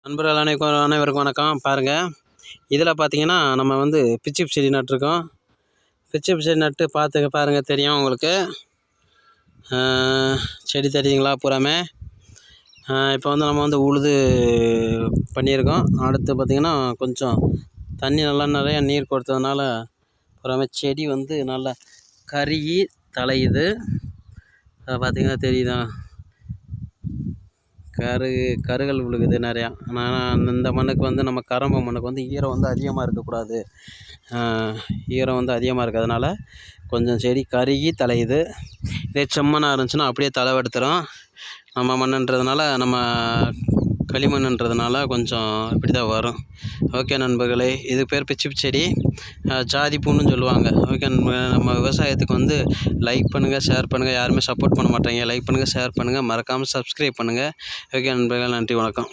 நண்பர்கள் அனைவருக்கும் வணக்கம். பாருங்கள், இதில் பார்த்தீங்கன்னா நம்ம வந்து பிச்சி செடி நட்டுருக்கோம். பிச்சி செடி நட்டு பாருங்கள், தெரியும் உங்களுக்கு. செடி தெரியுங்களா பூராமே. இப்போ வந்து நம்ம வந்து உழுது பண்ணியிருக்கோம். அடுத்து பார்த்திங்கன்னா கொஞ்சம் தண்ணி நிறையா நீர் கொடுத்ததுனால பூராமே செடி வந்து நல்லா கருகி தலையுது. பார்த்திங்கன்னா தெரியுதா, கருகள் விழுகுது நிறையா. ஆனால் இந்த மண்ணுக்கு வந்து நம்ம கரம்ப மண்ணுக்கு வந்து ஈரம் வந்து அதிகமாக இருக்கக்கூடாது. ஈரம் வந்து அதிகமாக இருக்கிறதுனால கொஞ்சம் செடி கருகி தலையுது. இதே செம்மண்ணாக இருந்துச்சுன்னா அப்படியே தலைவெடுத்துரும். நம்ம மண்ணுன்றதுனால, நம்ம களிமண்ணுன்றதுனால கொஞ்சம் இப்படி தான் வரும். ஓகே நண்பர்களே, இது பேர் பிச்சி செடி, ஜாதி பூன்னு சொல்லுவாங்க. ஓகே நண்பர்களே, நம்ம விவசாயத்துக்கு வந்து லைக் பண்ணுங்கள், ஷேர் பண்ணுங்கள். யாருமே சப்போர்ட் பண்ண மாட்டாங்க. லைக் பண்ணுங்கள், ஷேர் பண்ணுங்கள், மறக்காமல் சப்ஸ்கிரைப் பண்ணுங்கள். ஓகே நண்பர்களே, நன்றி, வணக்கம்.